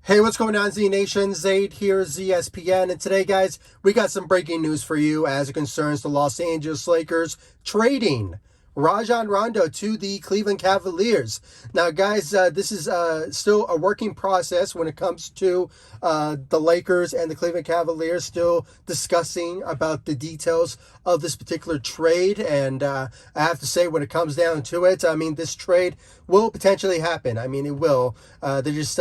Hey, what's going on, Z Nation? Zaid here, ZSPN. And today, guys, we got some breaking news for you as it concerns the Los Angeles Lakers trading Rajon Rondo to the Cleveland Cavaliers. Now, guys, this is still a working process when it comes to the Lakers and the Cleveland Cavaliers, still discussing about the details of this particular trade. And I have to say, when it comes down to it, I mean, this trade will potentially happen. I mean, it will. They're just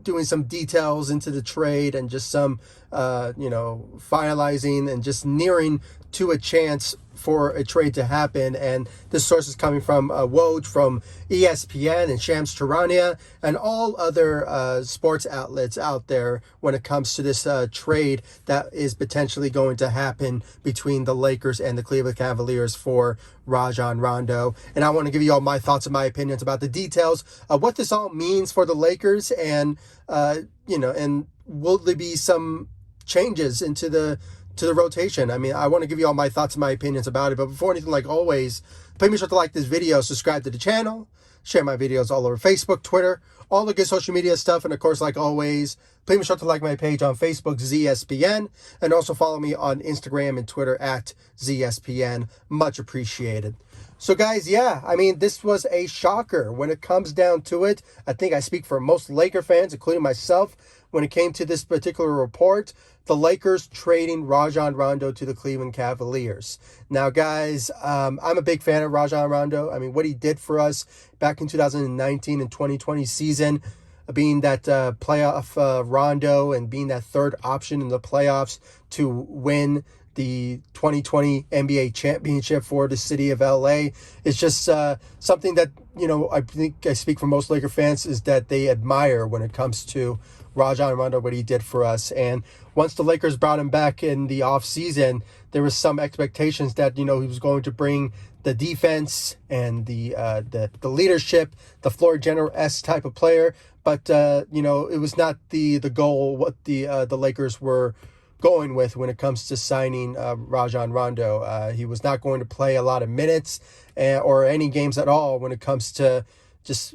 doing some details into the trade and just some, finalizing and just nearing to a chance for a trade to happen. And this source is coming from Woj from ESPN and Shams Charania and all other sports outlets out there when it comes to this trade that is potentially going to happen between the Lakers and the Cleveland Cavaliers for Rajon Rondo. And I want to give you all my thoughts and my opinions about the details of what this all means for the Lakers and, and will there be some changes into the rotation. I mean, I want to give you all my thoughts and my opinions about it. But before anything, like always, please be sure to like this video, subscribe to the channel, share my videos all over Facebook, Twitter, all the good social media stuff. And of course, like always, please be sure to like my page on Facebook, ZSPN, and also follow me on Instagram and Twitter at ZSPN. Much appreciated. So guys, yeah, I mean, this was a shocker when it comes down to it. I think I speak for most Laker fans, including myself, when it came to this particular report. The Lakers trading Rajon Rondo to the Cleveland Cavaliers. Now, guys, I'm a big fan of Rajon Rondo. I mean, what he did for us back in 2019 and 2020 season, being that playoff Rondo and being that third option in the playoffs to win the 2020 NBA championship for the city of LA. Is just something that, I think I speak for most Laker fans, is that they admire when it comes to Rajon Rondo, what he did for us. And once the Lakers brought him back in the offseason, there was some expectations that, he was going to bring the defense and the leadership, the floor general-esque type of player. But, it was not the goal, what the Lakers were going with when it comes to signing Rajon Rondo. He was not going to play a lot of minutes or any games at all when it comes to just,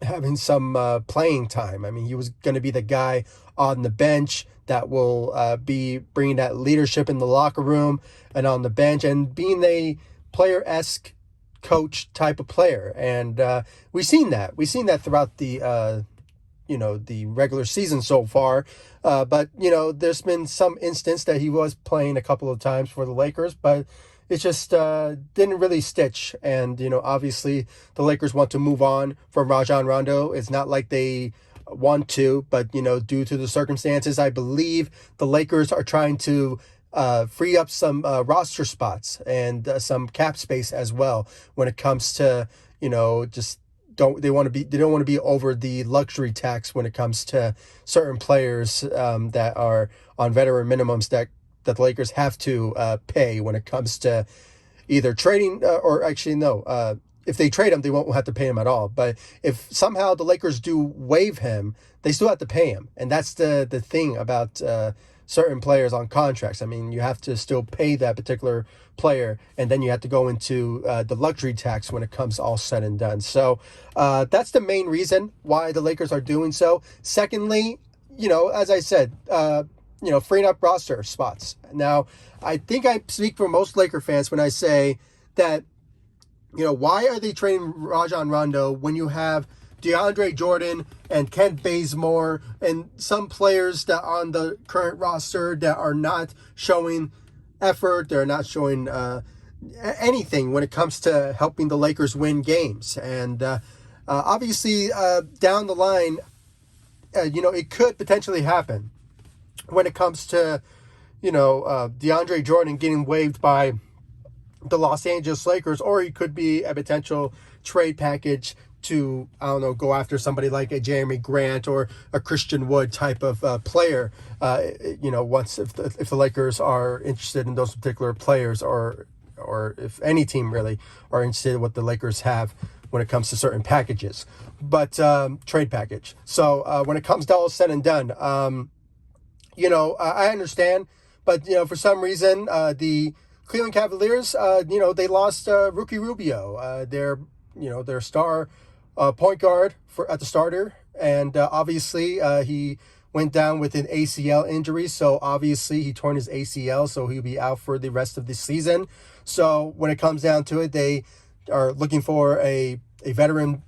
having some playing time. I mean, he was going to be the guy on the bench that will be bringing that leadership in the locker room and on the bench and being a player-esque coach type of player. And we've seen that. We've seen that throughout the the regular season so far. But, there's been some instance that he was playing a couple of times for the Lakers, but it just didn't really stitch. And, obviously the Lakers want to move on from Rajon Rondo. It's not like they want to, but, due to the circumstances, I believe the Lakers are trying to free up some roster spots and some cap space as well when it comes to, just they don't want to be over the luxury tax when it comes to certain players that are on veteran minimums that the Lakers have to pay when it comes to either trading or actually no, if they trade him, they won't have to pay him at all. But if somehow the Lakers do waive him, they still have to pay him, and that's the thing about certain players on contracts. I mean, you have to still pay that particular player, and then you have to go into the luxury tax when it comes all said and done. So that's the main reason why the Lakers are doing so. Secondly, as I said, freeing up roster spots. Now, I think I speak for most Laker fans when I say that, why are they trading Rajon Rondo when you have DeAndre Jordan and Kent Bazemore and some players that are on the current roster that are not showing effort, they're not showing anything when it comes to helping the Lakers win games. And obviously down the line, it could potentially happen when it comes to, DeAndre Jordan getting waived by the Los Angeles Lakers, or he could be a potential trade package to, go after somebody like a Jeremy Grant or a Christian Wood type of player, once if the Lakers are interested in those particular players, or if any team really are interested in what the Lakers have when it comes to certain packages, but trade package. So when it comes to all said and done, I understand, but, for some reason, the Cleveland Cavaliers, they lost Ricky Rubio, their star point guard at the starter, and obviously he went down with an ACL injury, so obviously he torn his ACL, so he'll be out for the rest of the season. So when it comes down to it, they are looking for a veteran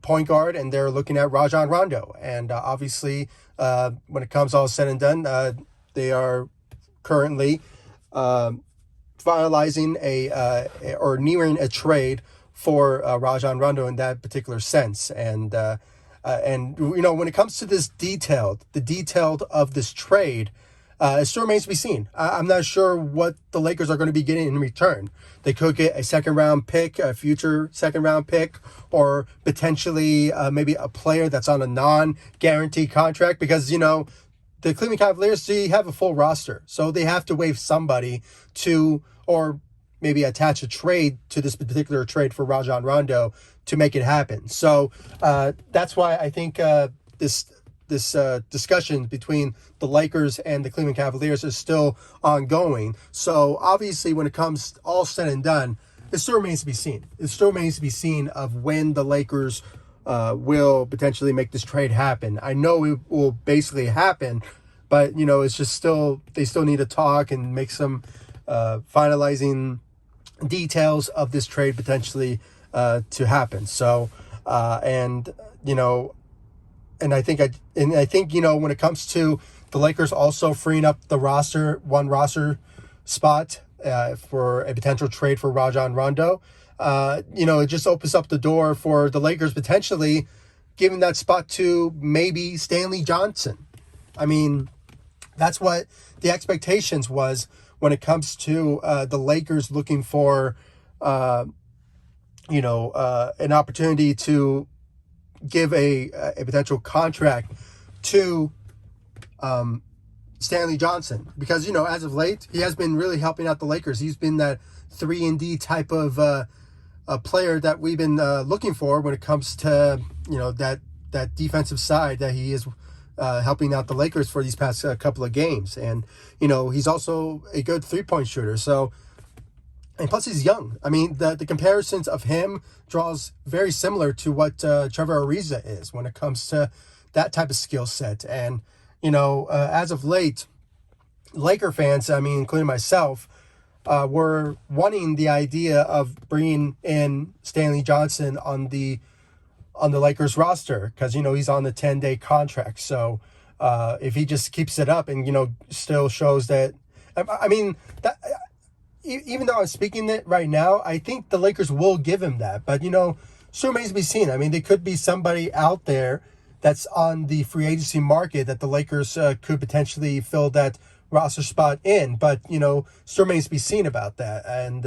point guard, and they're looking at Rajon Rondo. And obviously, when it comes all said and done, they are currently finalizing or nearing a trade for Rajon Rondo in that particular sense. And when it comes to the detailed of this trade, it still remains to be seen. I'm not sure what the Lakers are going to be getting in return. They could get a second-round pick, a future second-round pick, or potentially maybe a player that's on a non-guaranteed contract, because, the Cleveland Cavaliers, they have a full roster. So they have to waive somebody or maybe attach a trade to this particular trade for Rajon Rondo to make it happen. So that's why I think this discussion between the Lakers and the Cleveland Cavaliers is still ongoing. So obviously, when it comes all said and done, it still remains to be seen. It still remains to be seen of when the Lakers will potentially make this trade happen. I know it will basically happen, but it's just they still need to talk and make some finalizing details of this trade potentially to happen. So And I think when it comes to the Lakers also freeing up the one roster spot for a potential trade for Rajon Rondo, it just opens up the door for the Lakers potentially giving that spot to maybe Stanley Johnson. I mean, that's what the expectations was when it comes to the Lakers looking for, an opportunity to give a potential contract to Stanley Johnson, because as of late he has been really helping out the Lakers. He's been that 3-and-D type of a player that we've been looking for when it comes to that defensive side that he is helping out the Lakers for these past couple of games. And he's also a good 3-point shooter. So, and plus he's young. I mean, the comparisons of him draws very similar to what Trevor Ariza is when it comes to that type of skill set. And, as of late, Laker fans, including myself, were wanting the idea of bringing in Stanley Johnson on the Lakers roster because, he's on the 10-day contract. So if he just keeps it up and, still shows that, even though I'm speaking it right now, I think the Lakers will give him that. But, still remains to be seen. They could be somebody out there that's on the free agency market that the Lakers could potentially fill that roster spot in. But, still remains to be seen about that. And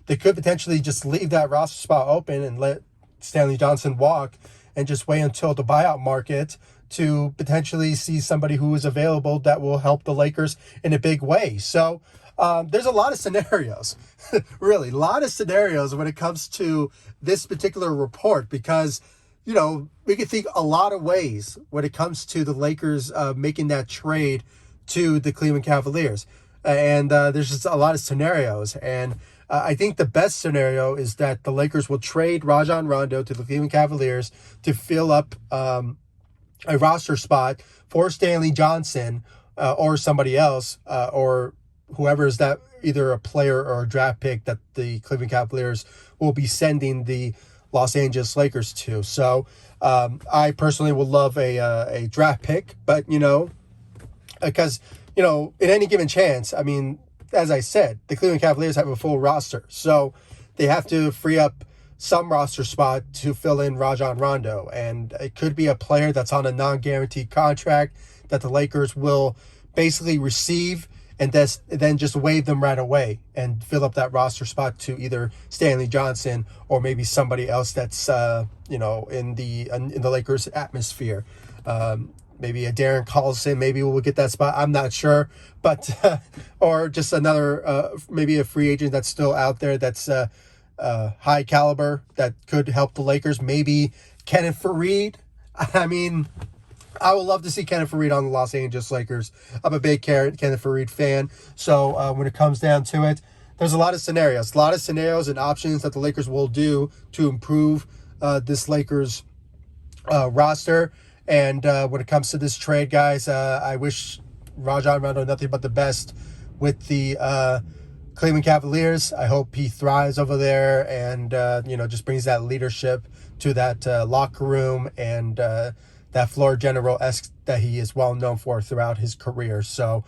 they could potentially just leave that roster spot open and let Stanley Johnson walk and just wait until the buyout market to potentially see somebody who is available that will help the Lakers in a big way. So, there's a lot of scenarios, really, a lot of scenarios when it comes to this particular report, because, we can think a lot of ways when it comes to the Lakers making that trade to the Cleveland Cavaliers. And there's just a lot of scenarios. And I think the best scenario is that the Lakers will trade Rajon Rondo to the Cleveland Cavaliers to fill up a roster spot for Stanley Johnson or somebody else or whoever is that, either a player or a draft pick that the Cleveland Cavaliers will be sending the Los Angeles Lakers to. So I personally would love a draft pick, but, because, in any given chance, as I said, the Cleveland Cavaliers have a full roster. So they have to free up some roster spot to fill in Rajon Rondo. And it could be a player that's on a non-guaranteed contract that the Lakers will basically receive and then just waive them right away and fill up that roster spot to either Stanley Johnson or maybe somebody else that's in the Lakers atmosphere. Maybe a Darren Collison, maybe we'll get that spot. I'm not sure, but or just another maybe a free agent that's still out there that's high caliber that could help the Lakers. Maybe Kenneth Faried. I would love to see Kenneth Faried on the Los Angeles Lakers. I'm a big Kenneth Faried fan. So when it comes down to it, there's a lot of scenarios and options that the Lakers will do to improve this Lakers roster. And when it comes to this trade, guys, I wish Rajon Rondo nothing but the best with the Cleveland Cavaliers. I hope he thrives over there and, just brings that leadership to that locker room and that floor general-esque that he is well known for throughout his career. So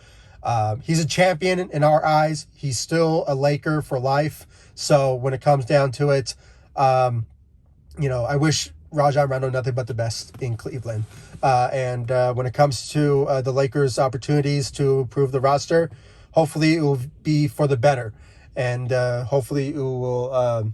he's a champion in our eyes. He's still a Laker for life. So when it comes down to it, I wish Rajon Rondo nothing but the best in Cleveland. And when it comes to the Lakers' opportunities to improve the roster, hopefully it will be for the better. And hopefully it will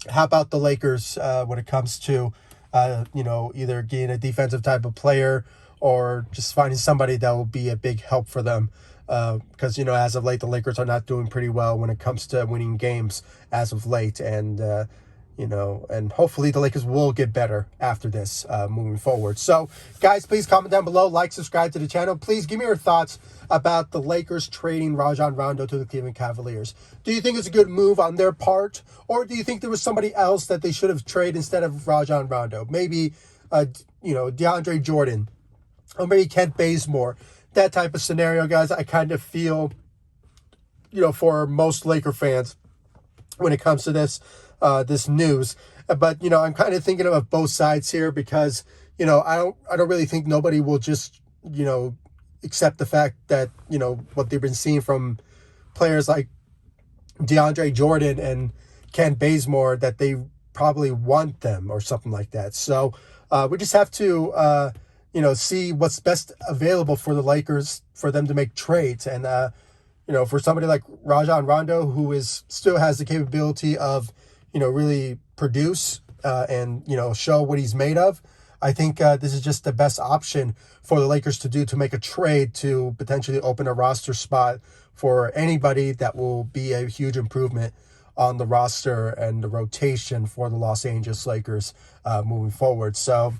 help out the Lakers when it comes to, either getting a defensive type of player or just finding somebody that will be a big help for them. Because, as of late, the Lakers are not doing pretty well when it comes to winning games as of late. And, and hopefully the Lakers will get better after this moving forward. So, guys, please comment down below, like, subscribe to the channel. Please give me your thoughts about the Lakers trading Rajon Rondo to the Cleveland Cavaliers. Do you think it's a good move on their part? Or do you think there was somebody else that they should have traded instead of Rajon Rondo? Maybe, DeAndre Jordan or maybe Kent Bazemore. That type of scenario, guys, I kind of feel, for most Laker fans when it comes to this news. But, I'm kind of thinking of both sides here because, I don't really think nobody will just, accept the fact that, what they've been seeing from players like DeAndre Jordan and Kent Bazemore, that they probably want them or something like that. So we just have to, see what's best available for the Lakers for them to make trades. And, for somebody like Rajon Rondo, who still has the capability of, really produce and, show what he's made of, I think this is just the best option for the Lakers to do, to make a trade to potentially open a roster spot for anybody that will be a huge improvement on the roster and the rotation for the Los Angeles Lakers moving forward. So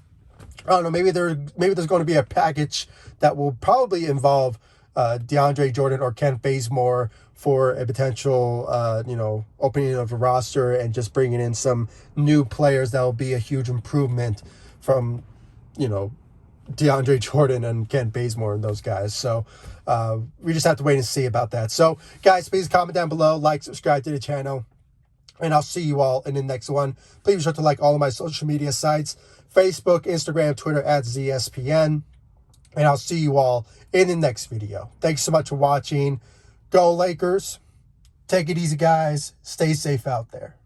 I don't know, maybe there's going to be a package that will probably involve DeAndre Jordan or Kent Bazemore for a potential, opening of a roster and just bringing in some new players that will be a huge improvement from, DeAndre Jordan and Kent Bazemore and those guys. So we just have to wait and see about that. So, guys, please comment down below, like, subscribe to the channel, and I'll see you all in the next one. Please be sure to like all of my social media sites, Facebook, Instagram, Twitter, @ZSPN. And I'll see you all in the next video. Thanks so much for watching. Go Lakers. Take it easy, guys. Stay safe out there.